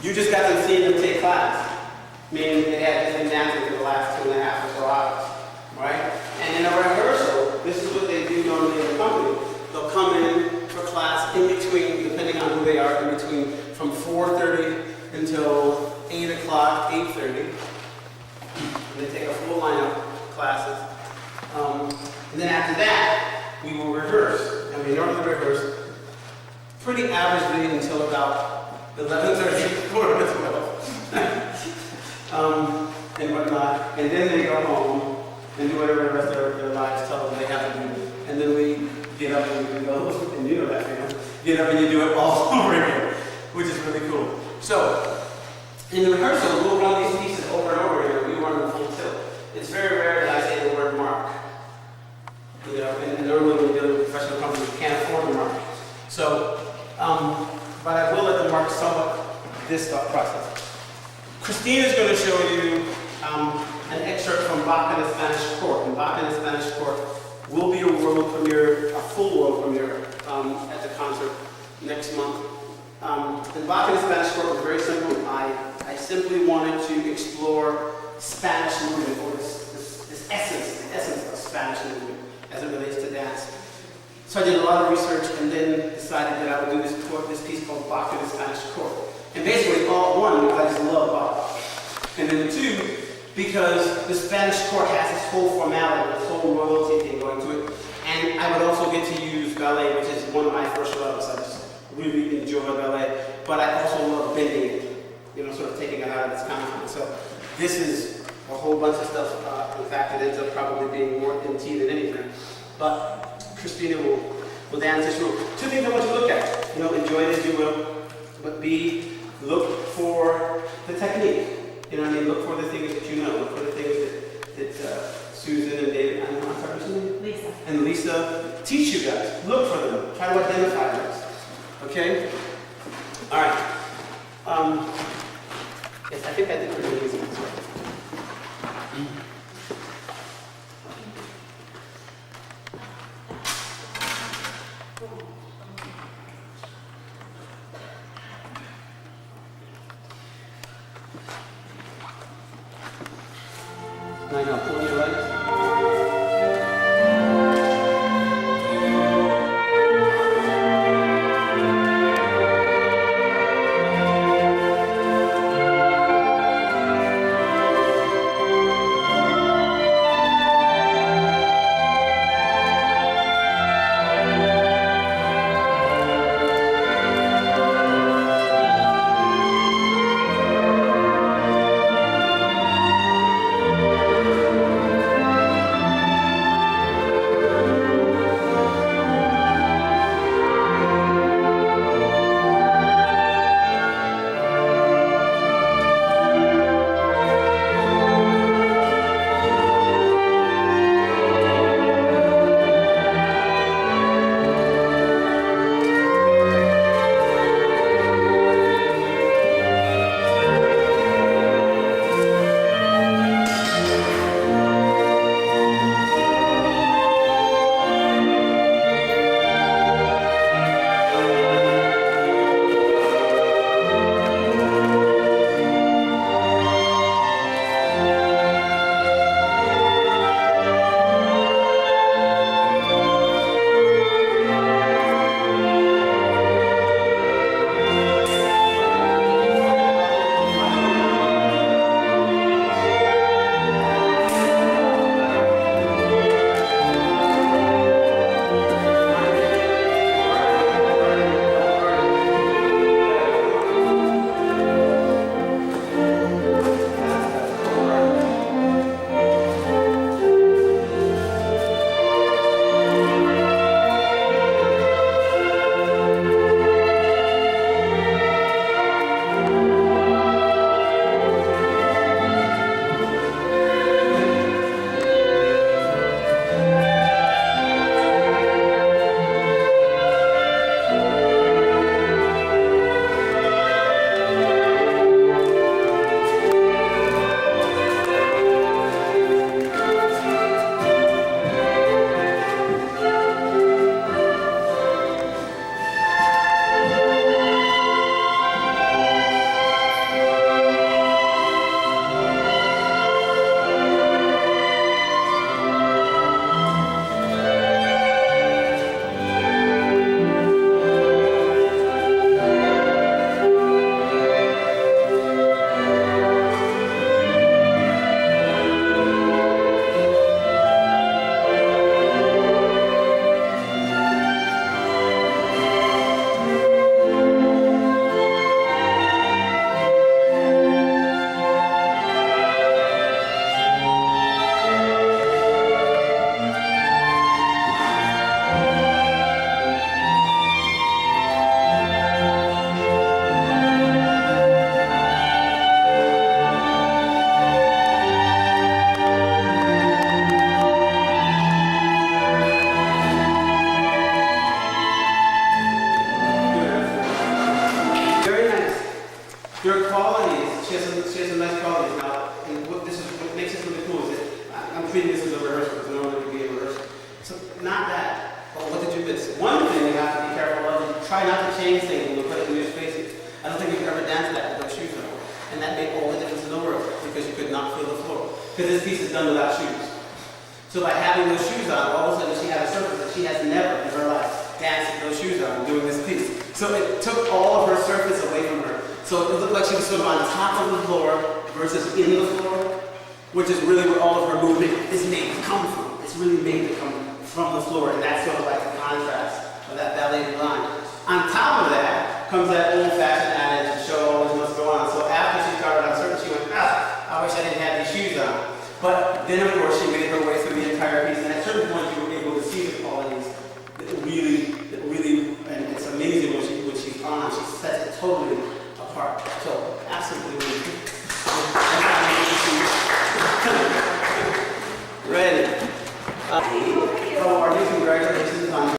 You just got to see them take class. Meaning they had just been dancing for the last 2.5 or so hours, right? And in a rehearsal, this is what they do normally in the company. They'll come in for class in between, depending on who they are, in between from 4:30 until 8 o'clock, 8:30. And they take a full lineup of classes. And then after that, we will rehearse. And we normally rehearse pretty averagely until about 11:30, quarter to 12. And whatnot. And then they go home and do whatever the rest of their lives tell them they have to do. And then we get up and we go, and you know that, you know? Get up and you do it all over again, which is really cool. So, in the rehearsal, we'll run these pieces over and over again. We run them full tilt. It's very rare that I say the word mark. You know, and normally when we deal with professional companies, we can't afford to mark. So, but I will let the mark sum up this thought process. Christina is going to show you an excerpt from Bach in the Spanish Court. And Bach in the Spanish Court will be a world premiere, a full world premiere at the concert next month. And Bach in the Spanish Court was very simple. I simply wanted to explore Spanish movement, or this essence, the essence of Spanish movement as it relates to dance. So I did a lot of research and then decided that I would do this piece called Bach in the Spanish Court. And basically, all one, because I just love Bach. And then two, because the Spanish court has this whole formality, this whole royalty thing going to it. And I would also get to use ballet, which is one of my first loves. I just really enjoy ballet. But I also love bending it, you know, sort of taking it out of its content. So this is a whole bunch of stuff. In fact, it ends up probably being more MT than anything. But Christina will dance this room. Two things I want you to look at. You know, enjoy it as you will, but B, look for the technique. You know what I mean? Look for the things that you know. Look for the things that Susan and David, I'm sorry, what's your name? Lisa. And Lisa teach you guys. Look for them. Try to identify those. Okay? All right. Yes, I think I did pretty easy. Now, pull your legs. There are qualities, she has some nice qualities. Now, and what makes this really cool is that I'm treating this as a rehearsal, because normally it would be a rehearsal. So, not that. But what did you miss? One thing you have to be careful of is try not to change things when you put it in new spaces. I don't think you've ever danced that with those shoes on. And that made all the difference in the world, because you could not feel the floor. Because this piece is done without shoes. So by having those shoes on, all of a sudden she had a surface that she has never in her life danced with those shoes on doing this piece. So it took all of her surface away from her. So it looked like she was sort of on top of the floor versus in the floor, which is really where all of her movement is made to come from. It's really made to come from the floor, and that's sort of like the contrast of that ballet line. On top of that comes that old-fashioned adage, the show always must go on. So after she started on certain, she went, I wish I didn't have these shoes on. But then, of course, she made her way through the entire piece, and at certain point, you were able to see the qualities that really, and it's amazing when she's on. She sets it totally apart. So, absolutely. Ready. How are you? Congratulations on